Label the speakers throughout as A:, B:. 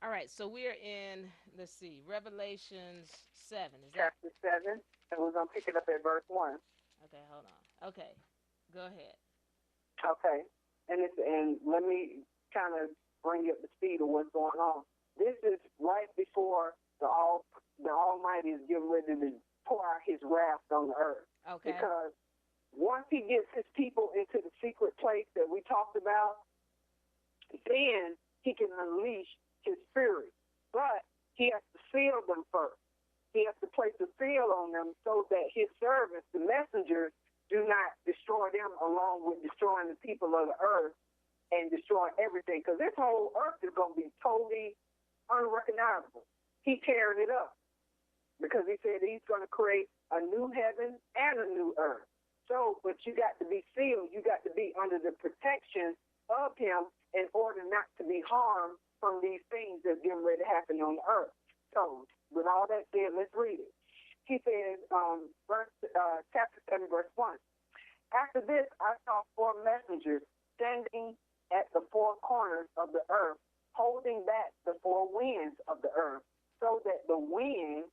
A: All right, so we're in, let's see, Revelations 7. Is that?
B: chapter 7, and we're going to pick it up at verse 1.
A: Okay, hold on. Okay, go ahead.
B: Okay. And let me kind of bring you up to speed of what's going on. This is right before the Almighty is getting ready to pour out his wrath on the earth.
A: Okay.
B: Because once he gets his people into the secret place that we talked about, then he can unleash his fury. But he has to seal them first. He has to place a seal on them so that his servants, the messengers, do not destroy them along with destroying the people of the earth and destroying everything. Because this whole earth is going to be totally unrecognizable. He tearing it up because he said he's going to create a new heaven and a new earth. So, but you got to be sealed. You got to be under the protection of him in order not to be harmed from these things that's getting ready to happen on the earth. So, with all that said, let's read it. He says, chapter 7, verse 1. After this, I saw four messengers standing at the four corners of the earth, holding back the four winds of the earth, so that no wind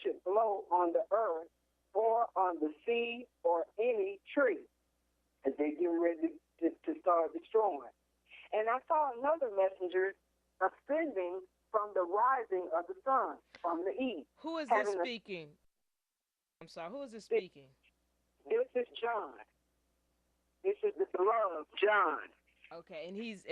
B: should blow on the earth or on the sea or any tree, as they get ready to start destroying. And I saw another messenger ascending from the rising of the sun from the east.
A: Who is this speaking? I'm sorry, who is this speaking?
B: This is John. This is the beloved John.
A: Okay, and he's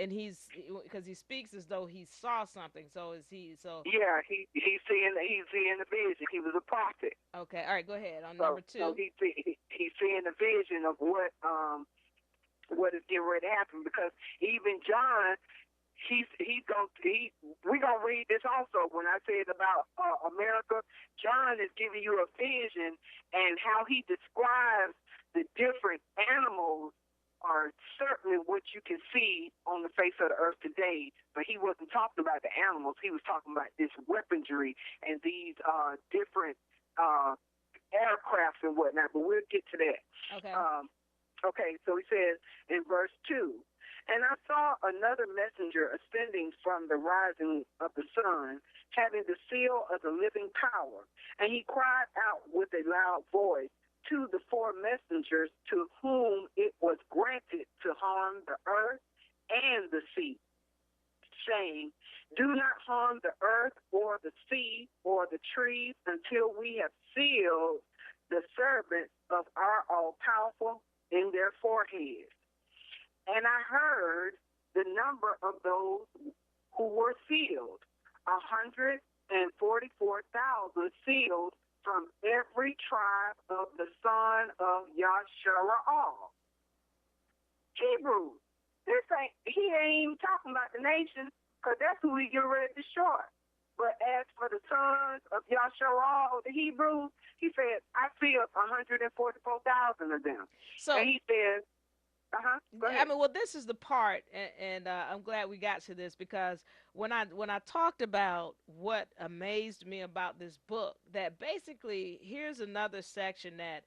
A: because he speaks as though he saw something. So is he? So
B: yeah, he's seeing the vision. He was a prophet.
A: Okay, all right, go ahead on number two.
B: So he's seeing the vision of what is getting ready to happen, because even John, we're gonna read this also. When I said about America, John is giving you a vision, and how he describes the different animals are certainly what you can see on the face of the earth today. But he wasn't talking about the animals. He was talking about this weaponry and these different aircrafts and whatnot. But we'll get to that.
A: Okay.
B: Okay, so he says in verse 2, and I saw another messenger ascending from the rising of the sun, having the seal of the living power. And he cried out with a loud voice to the four messengers to whom it was granted to harm the earth and the sea, saying, do not harm the earth or the sea or the trees until we have sealed the servants of our all-powerful in their foreheads. And I heard the number of those who were sealed, 144,000 sealed from every tribe of the son of Yashara'al. Hebrews. He ain't even talking about the nation, because that's who he get ready to destroy. But as for the sons of Yashara'al, the Hebrews, he said, I sealed 144,000 of them.
A: So,
B: and he says, go ahead.
A: I mean, well, this is the part, and I'm glad we got to this, because when I talked about what amazed me about this book, that basically here's another section that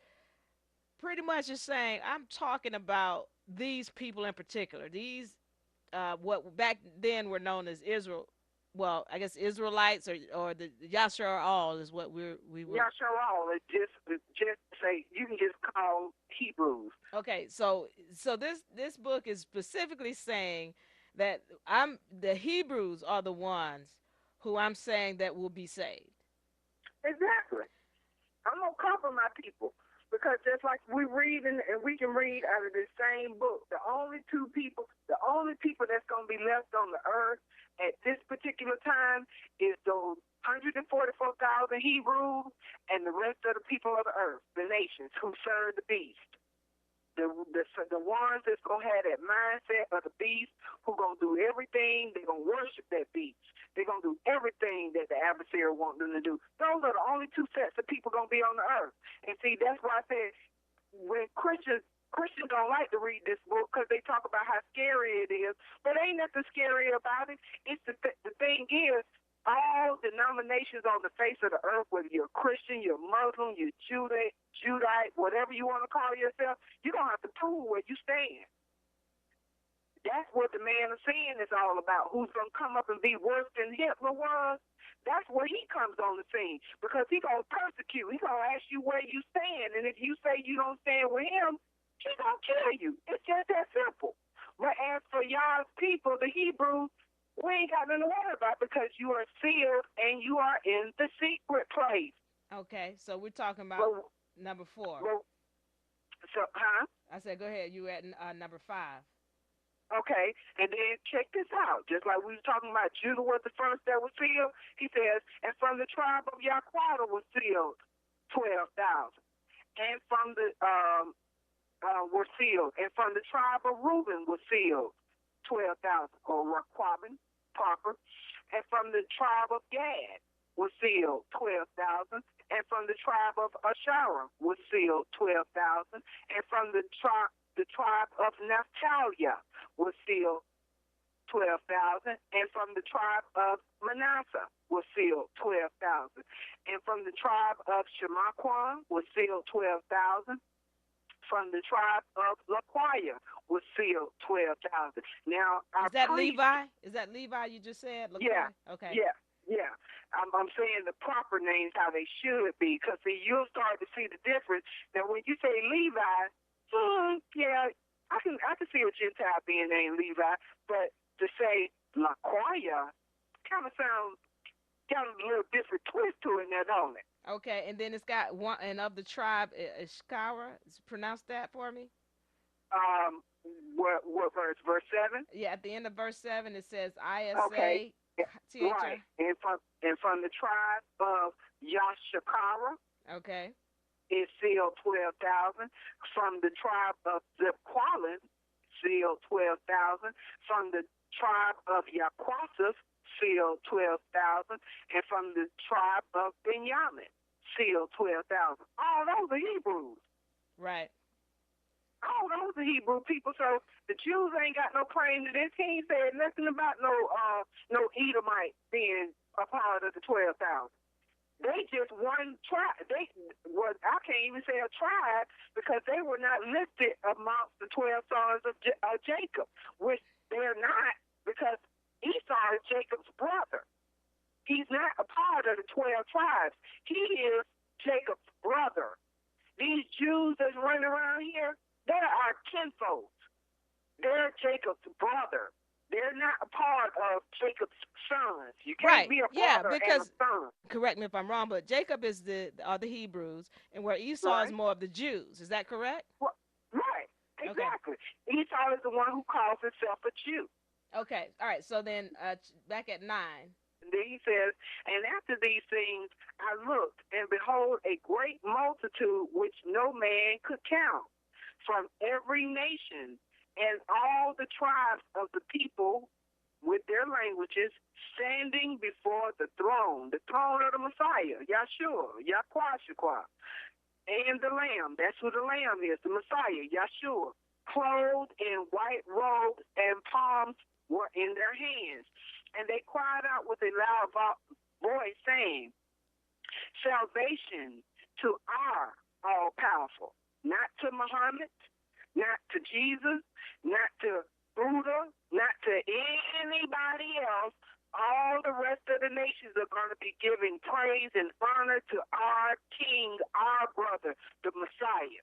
A: pretty much is saying I'm talking about these people in particular. These what back then were known as Israel. Well, I guess Israelites or the Yashar all is what we were.
B: Yashar all is just say you can just call Hebrews.
A: Okay, so this book is specifically saying that the Hebrews are the ones who I'm saying that will be saved.
B: Exactly. I'm gonna cover my people, because just like we read and we can read out of the same book, the only people that's gonna be left on the earth at this particular time is those 144,000 Hebrews and the rest of the people of the earth, the nations who serve the beast. The ones that's going to have that mindset of the beast, who going to do everything, they're going to worship that beast. They're going to do everything that the adversary wants them to do. Those are the only two sets of people going to be on the earth. And see, that's why I said when Christians don't like to read this book, because they talk about how scary it is, but ain't nothing scary about it. It's the thing is, all denominations on the face of the earth, whether you're Christian, you're Muslim, you're Judite, whatever you want to call yourself, you're going to have to prove where you stand. That's what the man of sin is all about. Who's going to come up and be worse than Hitler was? That's where he comes on the scene, because he going to persecute. He going to ask you where you stand, and if you say you don't stand with him, he going to kill you. It's just that simple. But as for y'all's people, the Hebrews, we ain't got nothing to worry about, because you are sealed and you are in the secret place.
A: Okay, so we're talking about
B: Well,
A: number 4.
B: well, so, huh?
A: I said, go ahead. You at number 5.
B: Okay, and then check this out. Just like we were talking about, Judah was the first that was sealed. He says, and from the tribe of Yaquata was sealed 12,000, and from the were sealed, and from the tribe of Reuben was sealed 12,000, or Raquaban proper, and from the tribe of Gad was sealed 12,000, and from the tribe of Asherah was sealed 12,000, and from the tribe of Naphtali was sealed 12,000, and from the tribe of Manasseh was sealed 12,000, and from the tribe of Shemaquan was sealed 12,000. From the tribe of Laquiah was sealed 12,000. Now, our
A: Is that
B: priest,
A: Levi? Is that Levi you just said?
B: yeah,
A: Okay.
B: yeah. I'm saying the proper names how they should be, because see, you'll start to see the difference. Now, when you say Levi, yeah, I can see a Gentile being named Levi, but to say Laquiah kind of sounds got a little different twist to it, now, don't it?
A: Okay, and then it's got one, and of the tribe Ishkara. Pronounce that for me.
B: Um, what verse? Verse 7.
A: Yeah, at the end of verse 7, it says
B: Okay,
A: ISA
B: right.
A: THR.
B: And from the tribe of Yashakara
A: Okay.
B: is sealed 12,000. From the tribe of Zebqualin, sealed 12,000. From the tribe of Yaquasas, sealed 12,000. And from the tribe of Benjamin, sealed 12,000. All those are Hebrews.
A: Right.
B: All those are Hebrew people. So the Jews ain't got no claim to this. He ain't said nothing about no Edomite being a part of the 12,000. They just one tribe. I can't even say a tribe, because they were not listed amongst the 12 sons of Jacob, which they're not, because Esau is Jacob's brother. He's not a part of the 12 tribes. He is Jacob's brother. These Jews that's running around here, they're our kinfolks. They're Jacob's brother. They're not a part of Jacob's sons. You can't
A: Right.
B: be a
A: Yeah,
B: brother and a
A: because
B: son.
A: correct me if I'm wrong, but Jacob is the Hebrews, and where Esau is
B: Right?
A: more of the Jews. Is that correct?
B: Right.
A: Okay.
B: Exactly. Esau is the one who calls himself a Jew.
A: Okay. All right. So then, back at 9.
B: And then he says, and after these things I looked, and behold, a great multitude which no man could count, from every nation and all the tribes of the people with their languages, standing before the throne of the Messiah, Yahshua, Yahquashua, and the Lamb. That's who the Lamb is, the Messiah, Yahshua, clothed in white robes, and palms were in their hands. And they cried out with a loud voice, saying, salvation to our all-powerful, not to Muhammad, not to Jesus, not to Buddha, not to anybody else. All the rest of the nations are going to be giving praise and honor to our King, our brother, the Messiah.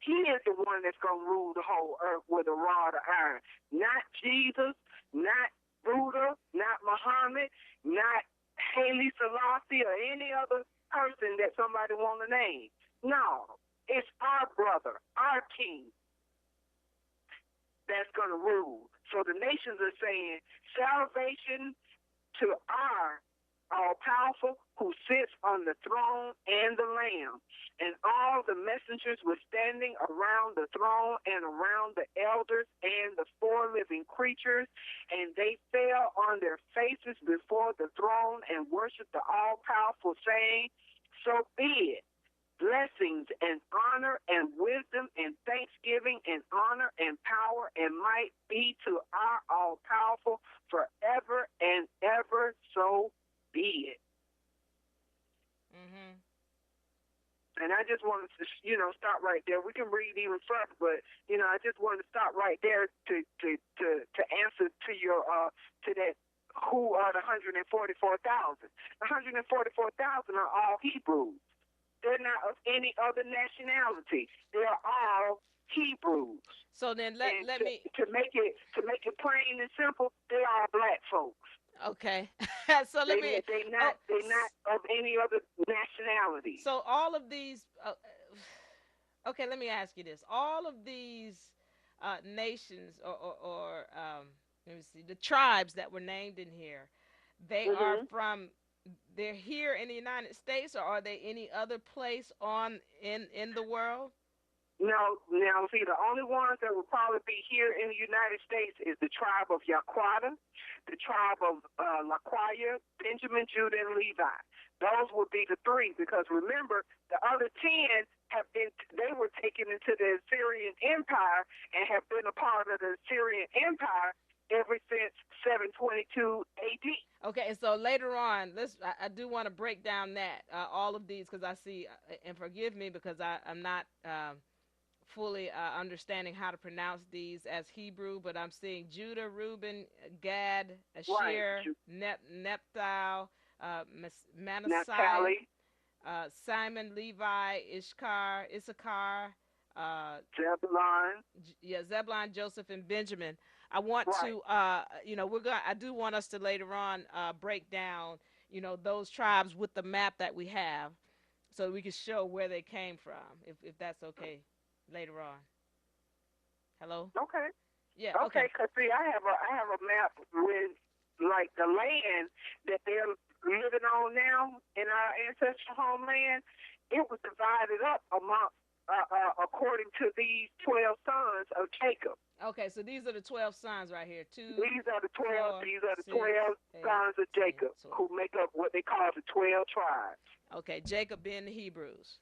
B: He is the one that's going to rule the whole earth with a rod of iron. Not Jesus, not Buddha, not Muhammad, not Haile Selassie, or any other person that somebody want to name. No, it's our brother, our king, that's going to rule. So the nations are saying, salvation to our all-powerful who sits on the throne and the Lamb. And all the messengers were standing around the throne and around the elders and the 4 living creatures, and they fell on their faces before the throne and worshiped the all-powerful, saying, so be it. Blessings and honor and wisdom and thanksgiving and honor and power and might be to our all-powerful forever and ever, so be it.
A: Mhm.
B: And I just wanted to, stop right there. We can read even further, but I just wanted to stop right there to answer to your to that. Who are the 144,000? The 144,000 are all Hebrews. They're not of any other nationality. They are all Hebrews.
A: So then let me
B: to make it plain and simple, they are black folks.
A: okay. So let me
B: They
A: oh,
B: not of any other nationality.
A: so all of these okay, let me ask you this. All of these nations or let me see, the tribes that were named in here, they are from, they're here in the United States, or are they any other place on in the world?
B: No, now see, the only ones that will probably be here in the United States is the tribe of Yaquata, the tribe of Laquia, Benjamin, Judah, and Levi. Those would be the three, because remember, the other 10 they were taken into the Assyrian Empire and have been a part of the Assyrian Empire ever since 722 AD.
A: Okay, and so later on, I do want to break down that all of these, because I see, and forgive me because I'm not fully understanding how to pronounce these as Hebrew, but I'm seeing Judah, Reuben, Gad, Asher,
B: Right.
A: Nepthal, Manasseh,
B: Naphtali,
A: Simon, Levi, Issachar,
B: Zebulon.
A: Zebulon, Joseph, and Benjamin. I want
B: Right.
A: to, I do want us to later on break down, those tribes with the map that we have, so we can show where they came from, if that's okay, later on. Hello?
B: Okay.
A: Yeah.
B: Okay,
A: Okay.
B: because see, I have a map with like the land that they're living on now in our ancestral homeland. It was divided up among according to these 12 sons of Jacob.
A: Okay. So these are the 12 sons right here. Two,
B: These are the 12.
A: 4,
B: These are the
A: 6,
B: 12
A: 8,
B: sons of
A: 10,
B: Jacob
A: 12.
B: who make up what they call the 12 tribes.
A: Okay. Jacob being the Hebrews.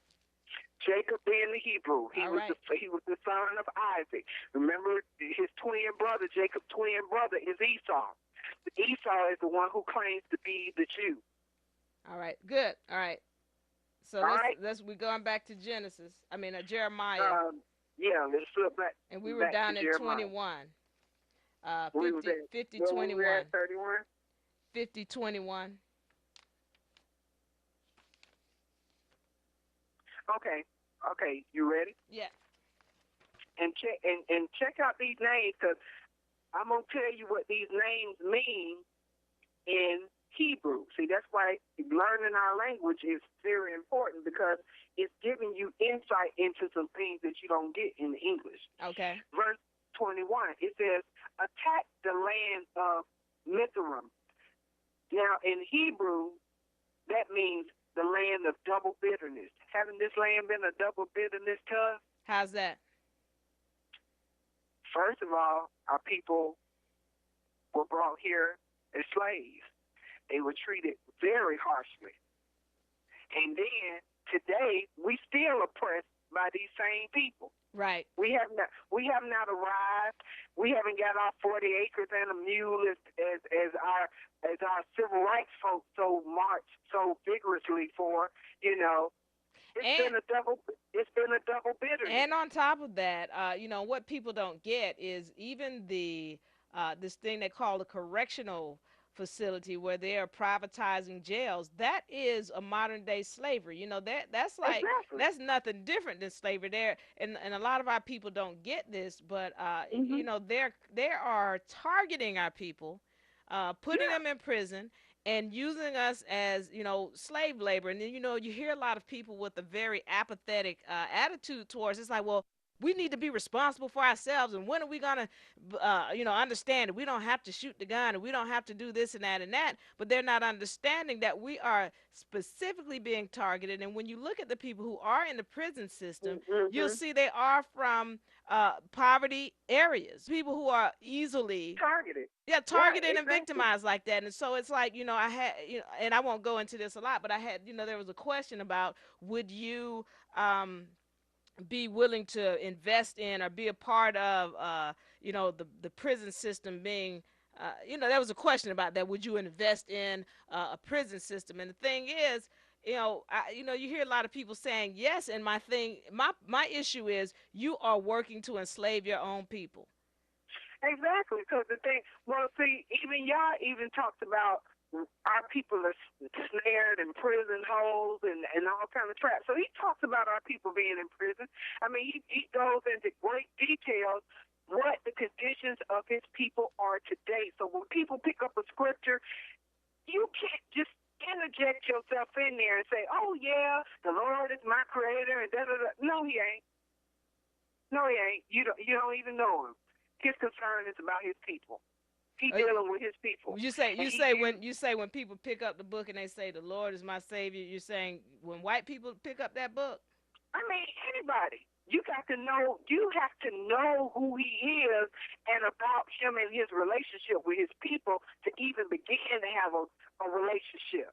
B: Jacob being the Hebrew, he
A: All
B: was
A: right.
B: he was the son of Isaac. Remember, his twin brother, Jacob's twin brother, is Esau. Esau is the one who claims to be the Jew.
A: All right. Good. All right. So
B: All right.
A: we're going back to Genesis. I mean Jeremiah,
B: Yeah. Let's flip back
A: and we were
B: back to
A: down at
B: Jeremiah.
A: 21.
B: We was
A: 50,
B: at
A: 50,
B: where we were
A: 21.
B: at 31.
A: 50, 21.
B: Okay. Okay. You ready?
A: Yeah.
B: And check out these names, because I'm gonna tell you what these names mean in Hebrew. See, that's why learning our language is very important, because it's giving you insight into some things that you don't get in English.
A: Okay.
B: Verse 21, it says, attack the land of Mithraim. Now, in Hebrew, that means the land of double bitterness. Haven't this land been a double bitterness to us?
A: How's that?
B: First of all, our people were brought here as slaves. They were treated very harshly. And then today, we still oppressed by these same people.
A: Right.
B: We have not arrived. We haven't got our 40 acres and a mule as our civil rights folks so march so vigorously for. It's been a double bitterness.
A: And on top of that, what people don't get is even this thing they call a correctional facility, where they are privatizing jails. That is a modern day slavery. That's like
B: Exactly.
A: That's nothing different than slavery there. And a lot of our people don't get this, but they are targeting our people, putting them in prison, and using us as slave labor. And then you hear a lot of people with a very apathetic attitude towards it's like, well, we need to be responsible for ourselves, and when are we gonna understand that we don't have to shoot the gun, and we don't have to do this and that, but they're not understanding that we are specifically being targeted. And when you look at the people who are in the prison system, you'll see they are from poverty areas, people who are easily
B: targeted.
A: Yeah, targeted
B: Right,
A: and victimized like that. And so it's like, I had, and I won't go into this a lot, but I had, there was a question about, would you be willing to invest in or be a part of, the prison system being, there was a question about that. Would you invest in a prison system? And the thing is, you hear a lot of people saying yes. And my issue is, you are working to enslave your own people.
B: Exactly, because the thing, well, see, even y'all even talked about our people are snared in prison holes and all kind of traps. So he talks about our people being in prison. I mean, he goes into great details what the conditions of his people are today. So when people pick up a scripture, you can't just interject yourself in there and say, "Oh yeah, the Lord is my creator," and da da da. No, he ain't. No, he ain't. You don't even know him. His concern is about his people. He dealing with his people.
A: You say when people pick up the book and they say the Lord is my Savior, you're saying when white people pick up that book?
B: I mean, anybody. You got to know. You have to know who he is and about him and his relationship with his people to even begin to have a relationship.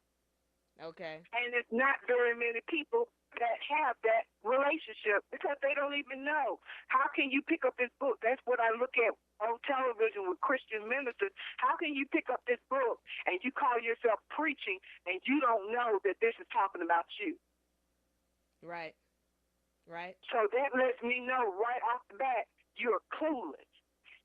A: Okay.
B: And it's not very many people that have that relationship because they don't even know. How can you pick up this book? That's what I look at on television with Christian ministers. How can you pick up this book and you call yourself preaching and you don't know that this is talking about you?
A: Right. Right.
B: So that lets me know right off the bat you're clueless.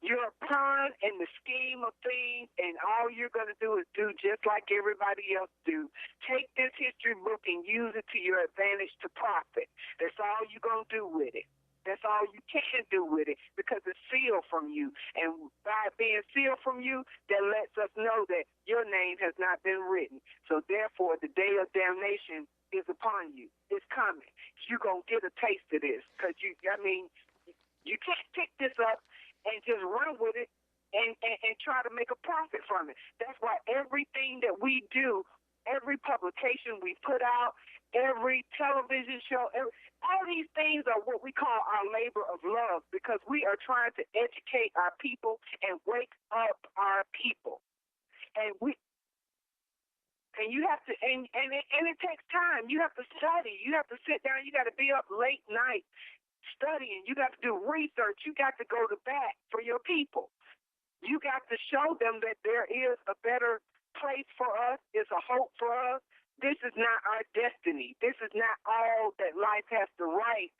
B: You're a pawn in the scheme of things, and all you're going to do is do just like everybody else do. Take this history book and use it to your advantage to profit. That's all you're going to do with it. That's all you can do with it because it's sealed from you. And by being sealed from you, that lets us know that your name has not been written. So therefore, the day of damnation is upon you. It's coming. You're going to get a taste of this because you can't pick this up and just run with it and try to make a profit from it. That's why everything that we do, every publication we put out, every television show, all these things are what we call our labor of love because we are trying to educate our people and wake up our people. And you have to, and it takes time. You have to study. You have to sit down. You got to be up late night studying. You got to do research. You got to go to bat for your people. You got to show them that there is a better place for us. It's a hope for us. This is not our destiny. This is not all that life has to write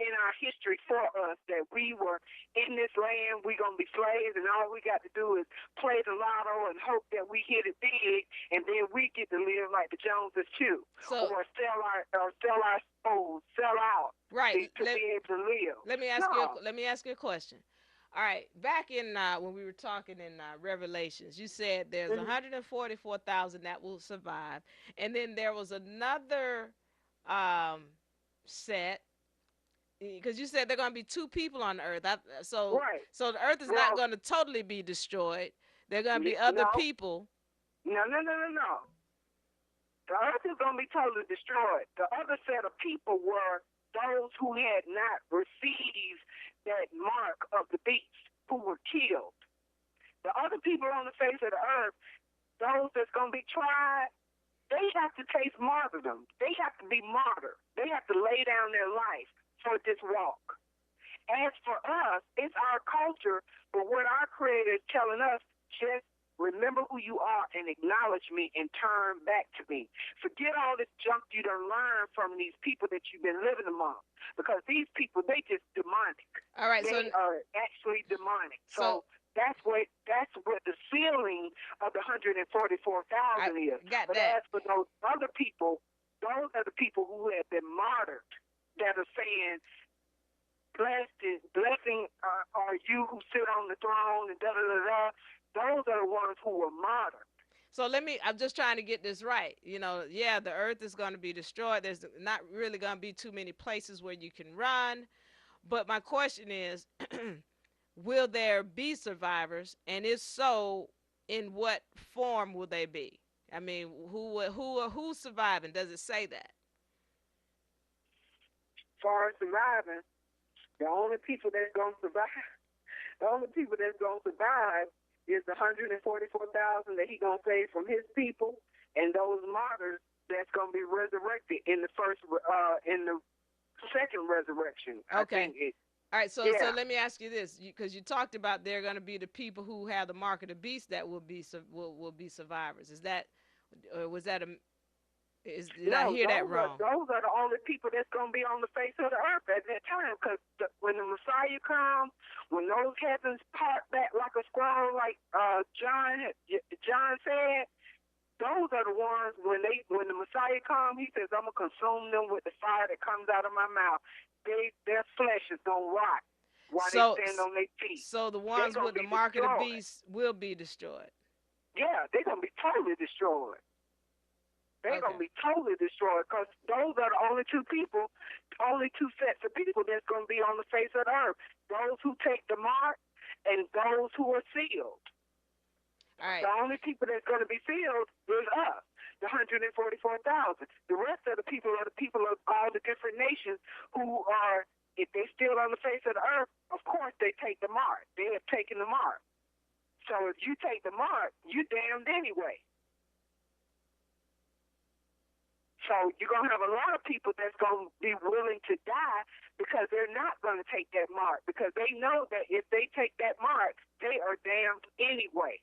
B: in our history for us, that we were in this land, we're going to be slaves, and all we got to do is play the lotto and hope that we hit it big, and then we get to live like the Joneses too, or sell our souls, sell out,
A: right,
B: to be able to live.
A: Let me ask you a question. All right, back in when we were talking in Revelations, you said there's 144,000 that will survive, and then there was another set. Because you said there are going to be two people on the earth. So the earth is not going to totally be destroyed. There are going to be other people.
B: No. The earth is going to be totally destroyed. The other set of people were those who had not received that mark of the beast, who were killed. The other people on the face of the earth, those that's going to be tried, they have to taste martyrdom. They have to be martyred. They have to lay down their life for this walk. As for us, it's our culture, but what our Creator is telling us, just remember who you are and acknowledge me and turn back to me. Forget all this junk you done learned from these people that you've been living among, because these people, they just demonic.
A: All right,
B: they are actually demonic. So that's what the ceiling of the 144,000 is. But as for those other people, those are the people who have been martyred, that are saying, blessing are you who sit on the throne, and da-da-da-da. Those are the ones who were martyred.
A: So I'm just trying to get this right. The earth is going to be destroyed. There's not really going to be too many places where you can run. But my question is, will there be survivors? And if so, in what form will they be? I mean, who's surviving? Does it say that?
B: As far as surviving, the only people that's going to survive is the 144,000 that he's going to save from his people, and those martyrs that's going to be resurrected in the second resurrection.
A: Okay. All right, so let me ask you this, because you talked about they're going to be the people who have the mark of the beast that will be survivors. Is that, or was that Did I
B: No,
A: hear that wrong?
B: those are the only people that's going to be on the face of the earth at that time. Because when the Messiah comes, when those heavens part back like a scroll, like John said, those are the ones when the Messiah comes, he says, I'm gonna consume them with the fire that comes out of my mouth. Their flesh is gonna rot while they
A: So,
B: stand on their feet.
A: so the
B: They're
A: ones
B: gonna
A: with the
B: be
A: mark of the
B: destroyed.
A: beast will be destroyed.
B: Yeah, they're gonna be totally destroyed. They're
A: Okay.
B: gonna be totally destroyed because those are the only two people, only two sets of people that's gonna be on the face of the earth. Those who take the mark and those who are sealed.
A: All right.
B: The only people that's going to be sealed is us, the 144,000. The rest of the people are the people of all the different nations who are, if they still on the face of the earth, of course they take the mark. They have taken the mark. So if you take the mark, you damned anyway. So you're going to have a lot of people that's going to be willing to die because they're not going to take that mark because they know that if they take that mark, they are damned anyway.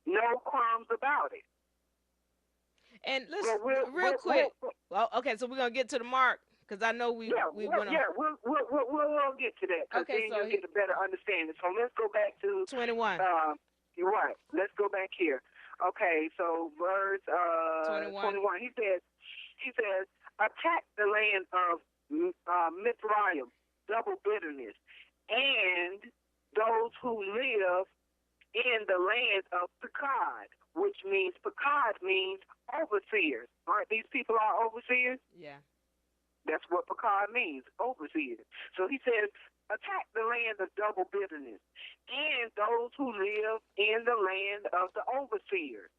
B: No qualms about it.
A: And let's
B: Well,
A: real quick. Well, okay, so we're gonna get to the mark because I know we went on.
B: We'll get to that because
A: Okay,
B: then
A: so
B: you'll get a better understanding. So let's go back to
A: 21.
B: You're right. Let's go back here. Okay, so verse
A: 21.
B: 21. He says, attack the land of Mithraim, double bitterness, and those who live in the land of Pekod, which means Pekod means overseers. Aren't these people all overseers?
A: Yeah.
B: That's what Pekod means, overseers. So he says, attack the land of double bitterness and those who live in the land of the overseers.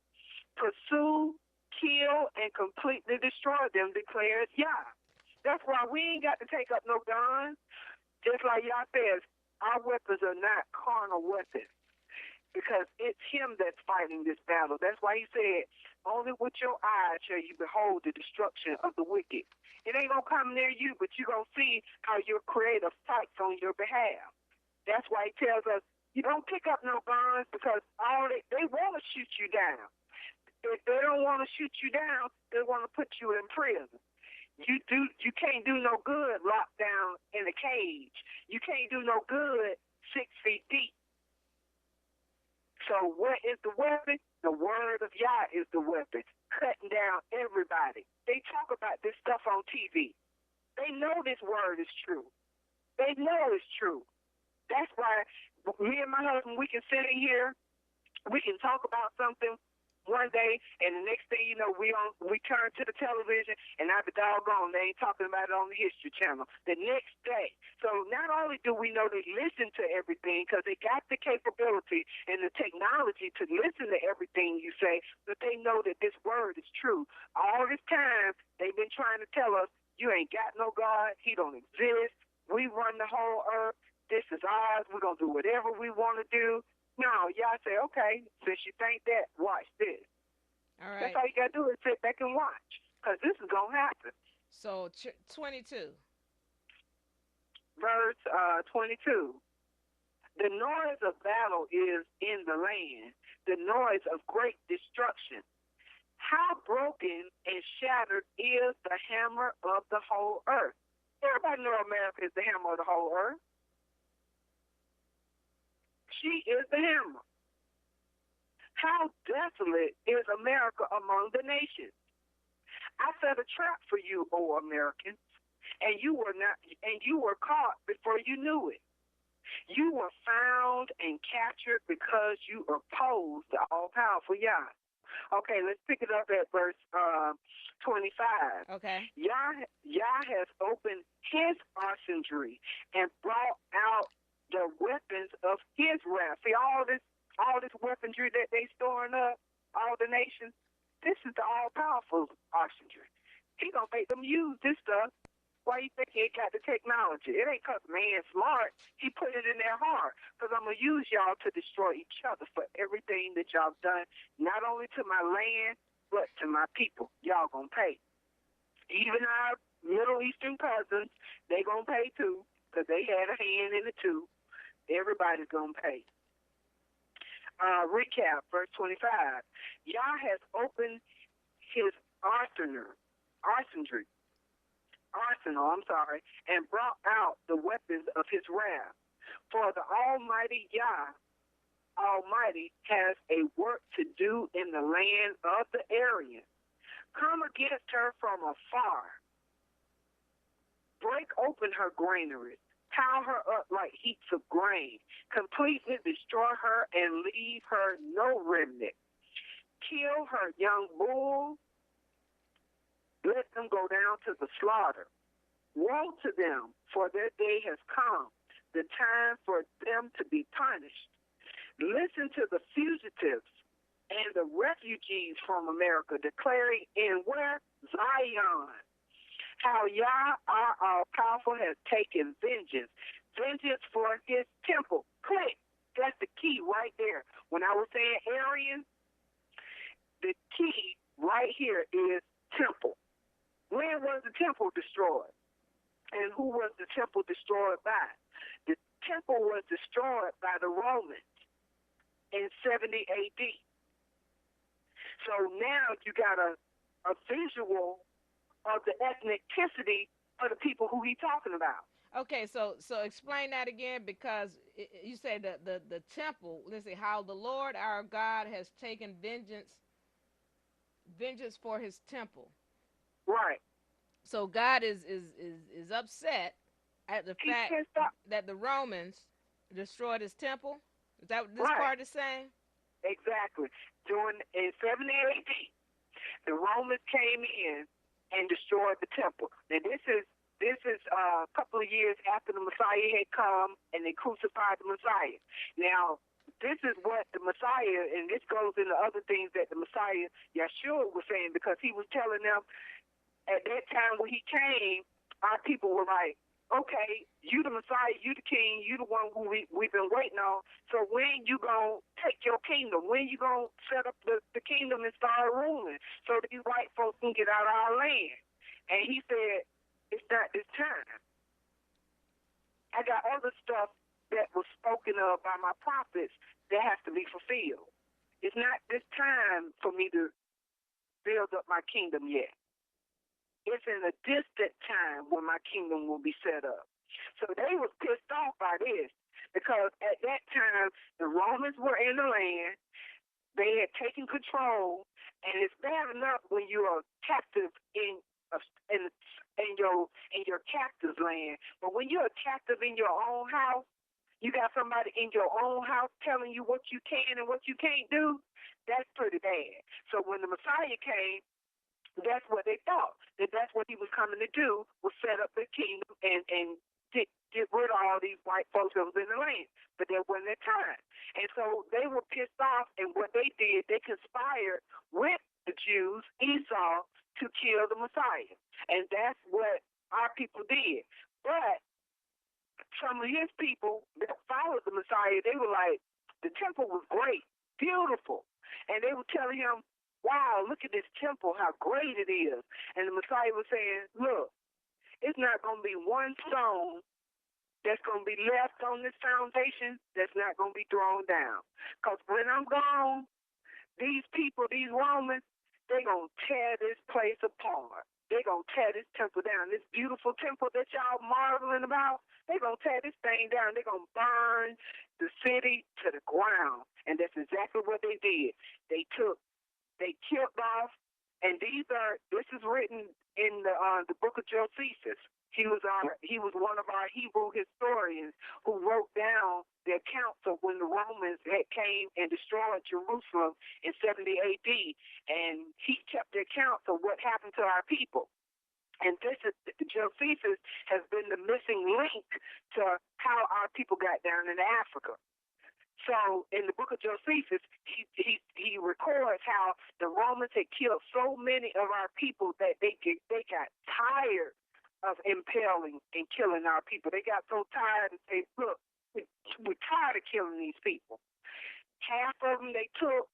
B: Pursue, kill, and completely destroy them, declares Yah. That's why we ain't got to take up no guns. Just like Yah says, our weapons are not carnal weapons. Because it's him that's fighting this battle. That's why he said, only with your eyes shall you behold the destruction of the wicked. It ain't going to come near you, but you're going to see how your creator fights on your behalf. That's why he tells us, you don't pick up no guns because they want to shoot you down. If they don't want to shoot you down, they want to put you in prison. You can't do no good locked down in a cage. You can't do no good 6 feet deep. So what is the weapon? The word of Yah is the weapon, cutting down everybody. They talk about this stuff on TV. They know this word is true. They know it's true. That's why me and my husband, we can sit in here, we can talk about something one day, and the next thing you know, we turn to the television, and I be doggone, they ain't talking about it on the History Channel the next day. So not only do we know they listen to everything, because they got the capability and the technology to listen to everything you say, but they know that this word is true. All this time, they've been trying to tell us, you ain't got no God, he don't exist, we run the whole earth, this is ours, we're going to do whatever we want to do. No, y'all say, okay, since you think that, watch this.
A: All right.
B: That's all you got to do is sit back and watch, because this is going to happen.
A: So, 22.
B: Verse 22. The noise of battle is in the land, the noise of great destruction. How broken and shattered is the hammer of the whole earth. Everybody know America is the hammer of the whole earth. She is the hammer. How desolate is America among the nations. I set a trap for you, O Americans, and you were caught before you knew it. You were found and captured because you opposed the all-powerful Yah. Okay, let's pick it up at verse 25.
A: Okay.
B: Yah has opened his arsenal and brought out the weapons of his wrath. See, all this weaponry that they storing up, all the nations, this is the all-powerful arsenal. He gonna make them use this stuff. Why you think he ain't got the technology? It ain't because man's smart. He put it in their heart. Because I'm gonna use y'all to destroy each other for everything that y'all done, not only to my land, but to my people. Y'all gonna pay. Even our Middle Eastern cousins, they gonna pay too, because they had a hand in it too. Everybody's going to pay. Recap, verse 25. Yah has opened his arsenal, arsenal, and brought out the weapons of his wrath. For the Almighty Yah, Almighty, has a work to do in the land of the Aryan. Come against her from afar. Break open her granaries. Pile her up like heaps of grain. Completely destroy her and leave her no remnant. Kill her young bulls. Let them go down to the slaughter. Woe to them, for their day has come, the time for them to be punished. Listen to the fugitives and the refugees from America declaring in where? Zion. How Yah, our all-powerful, has taken vengeance for his temple. Click. That's the key right there. When I was saying Aryan, the key right here is temple. When was the temple destroyed? And who was the temple destroyed by? The temple was destroyed by the Romans in 70 AD. So now you got a visual of the ethnicity of the people who he's talking about.
A: Okay, so explain that again, because you say that the temple. Let's see, how the Lord our God has taken vengeance for his temple.
B: Right.
A: So God is upset at the fact that the Romans destroyed his temple. Is that what this part is saying?
B: Exactly. In 70 AD, the Romans came in and destroyed the temple. Now this is a couple of years after the Messiah had come and they crucified the Messiah. Now this is what the Messiah, and this goes into other things that the Messiah, Yeshua, was saying, because he was telling them at that time when he came, our people were like, okay, you the Messiah, you the king, you the one who we've been waiting on. So when you going to take your kingdom? When you going to set up the kingdom and start ruling so these white folks can get out of our land? And he said, it's not this time. I got other stuff that was spoken of by my prophets that has to be fulfilled. It's not this time for me to build up my kingdom yet. It's in a distant time when my kingdom will be set up. So they was pissed off by this because at that time the Romans were in the land. They had taken control, and it's bad enough when you are captive in your captive's land. But when you're a captive in your own house, you got somebody in your own house telling you what you can and what you can't do. That's pretty bad. So when the Messiah came, that's what they thought. That's what he was coming to do, was set up the kingdom and get rid of all these white folks that was in the land. But that wasn't their time. And so they were pissed off, and what they did, they conspired with the Jews, Esau, to kill the Messiah. And that's what our people did. But some of his people that followed the Messiah, they were like, the temple was great, beautiful. And they were telling him, wow, look at this temple, how great it is. And the Messiah was saying, look, it's not going to be one stone that's going to be left on this foundation that's not going to be thrown down. Because when I'm gone, these people, these Romans, they're going to tear this place apart. They're going to tear this temple down. This beautiful temple that y'all marveling about, they're going to tear this thing down. They're going to burn the city to the ground. And that's exactly what they did. They killed off, and this is written in the book of Josephus. He was one of our Hebrew historians who wrote down the accounts of when the Romans had came and destroyed Jerusalem in 70 AD, and he kept the accounts of what happened to our people. And Josephus has been the missing link to how our people got down into Africa. So in the book of Josephus, he records how the Romans had killed so many of our people that they got tired of impaling and killing our people. They got so tired and say, look, we're tired of killing these people. Half of them they took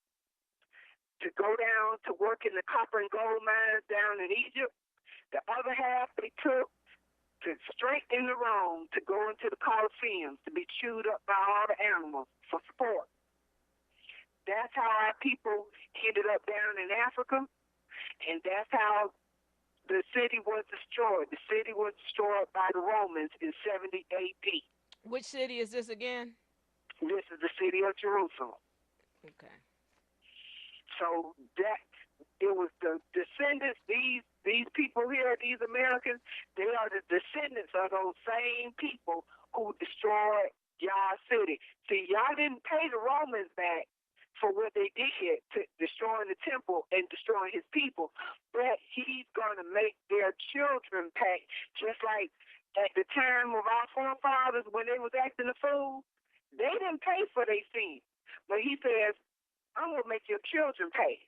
B: to go down to work in the copper and gold mines down in Egypt. The other half they took to straight in the Rome to go into the Colosseums to be chewed up by all the animals for sport. That's how our people ended up down in Africa. And that's how the city was destroyed. The city was destroyed by the Romans in 70 A.D.
A: Which city is this again?
B: This is the city of Jerusalem.
A: Okay.
B: So that it was the descendants, these people here, these Americans, they are the descendants of those same people who destroyed y'all city. See, y'all didn't pay the Romans back for what they did to destroying the temple and destroying his people, but he's going to make their children pay, just like at the time of our forefathers when they was acting a fool. They didn't pay for their sins, but he says, I'm going to make your children pay.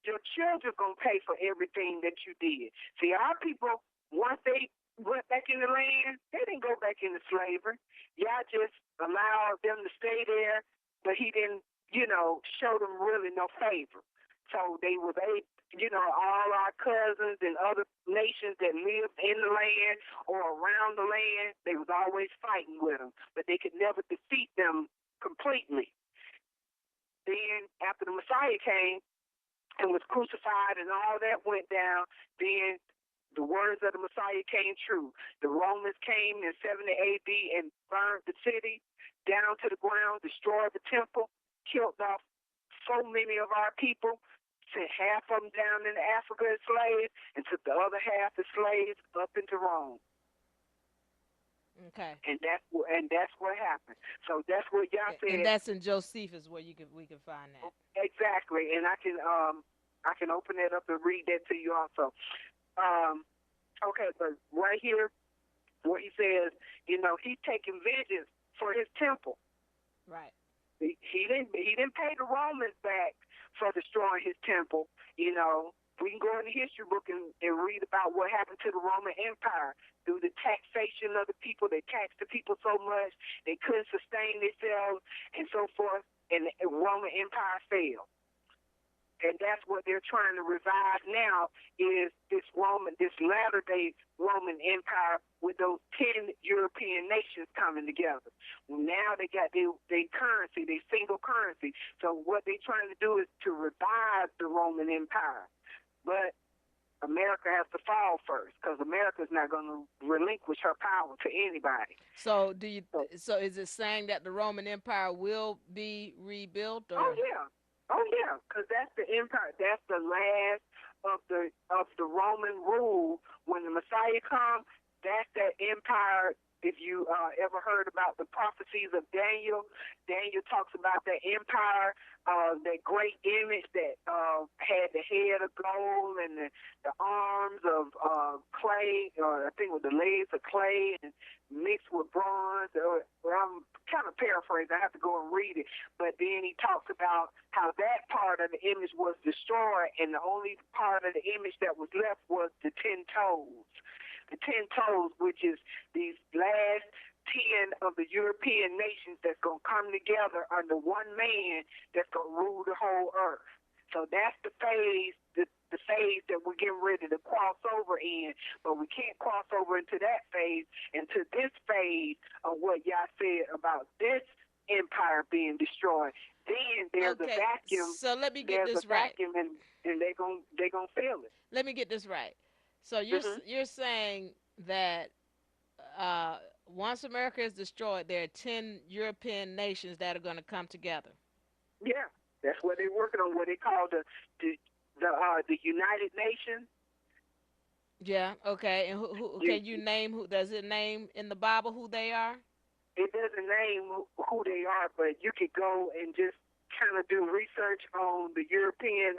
B: Your children going to pay for everything that you did. See, our people, once they went back in the land, they didn't go back into slavery. Y'all just allowed them to stay there, but he didn't, show them really no favor. So they was all our cousins and other nations that lived in the land or around the land, they was always fighting with them, but they could never defeat them completely. Then after the Messiah came and was crucified and all that went down, then the words of the Messiah came true. The Romans came in 70 A.D. and burned the city down to the ground, destroyed the temple, killed off so many of our people, sent half of them down into Africa as slaves, and took the other half as slaves up into Rome.
A: Okay.
B: And that's what happened. So that's what y'all said.
A: And that's in Josephus where we can find that.
B: Exactly. And I can open that up and read that to you also. Okay, but right here where he says, he's taking vengeance for his temple.
A: Right.
B: He didn't pay the Romans back for destroying his temple. We can go in the history book and read about what happened to the Roman Empire through the taxation of the people. They taxed the people so much they couldn't sustain themselves and so forth, and the Roman Empire failed. And that's what they're trying to revive now is this latter-day Roman Empire with those 10 European nations coming together. Now they got their currency, their single currency. So what they're trying to do is to revive the Roman Empire. But America has to fall first because America's not going to relinquish her power to anybody.
A: So so is it saying that the Roman Empire will be rebuilt? Or?
B: Oh yeah, because that's the empire. That's the last of the Roman rule. When the Messiah comes, that's that empire. If you ever heard about the prophecies of Daniel, Daniel talks about that empire, that great image that had the head of gold and the arms of clay, or I think with the legs of clay and mixed with bronze. I'm kind of paraphrasing. I have to go and read it. But then he talks about how that part of the image was destroyed, and the only part of the image that was left was the 10 toes. The 10 toes, which is these last 10 of the European nations that's going to come together under one man that's going to rule the whole earth. So that's the phase, the phase that we're getting ready to cross over in, but we can't cross over into that phase, into this phase of what y'all said about this empire being destroyed. Then there's a vacuum.
A: So let me get this right.
B: And they're gonna feel it.
A: Let me get this right. So you're saying that once America is destroyed, there are 10 European nations that are going to come together.
B: Yeah, that's what they're working on. What they call the United Nations.
A: Yeah. Okay. And who can you name? Who does it name in the Bible who they are?
B: It doesn't name who they are, but you could go and just kind of do research on the European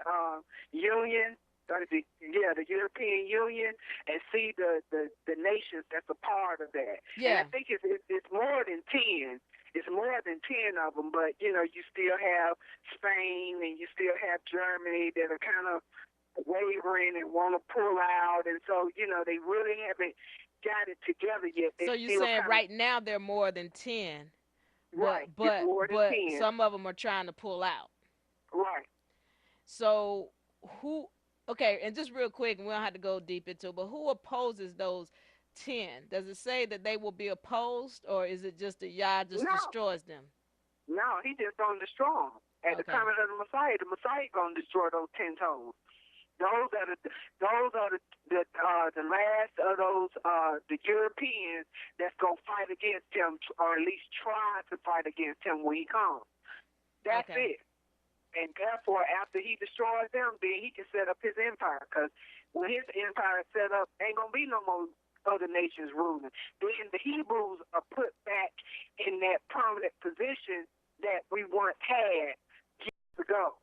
B: Union. The European Union, and see the nations that's a part of that.
A: Yeah.
B: And I think it's more than 10. It's more than 10 of them, but you still have Spain and you still have Germany that are kind of wavering and want to pull out, and so they really haven't got it together yet.
A: So you're saying right now they're more than 10,
B: right?
A: But
B: more than 10.
A: Some of them are trying to pull out.
B: Right.
A: So who? Okay, and just real quick, and we don't have to go deep into it, but who opposes those 10? Does it say that they will be opposed, or is it just that Yah just destroys them?
B: No, he just going to destroy them. At the coming of the Messiah going to destroy those 10 toes. Those are the last of those the Europeans that's gonna fight against him, or at least try to fight against him when he comes. That's
A: Okay.
B: it. And therefore, after he destroys them, then he can set up his empire. Because when his empire is set up, ain't gonna be no more other nations ruling. Then the Hebrews are put back in that prominent position that we once had years ago.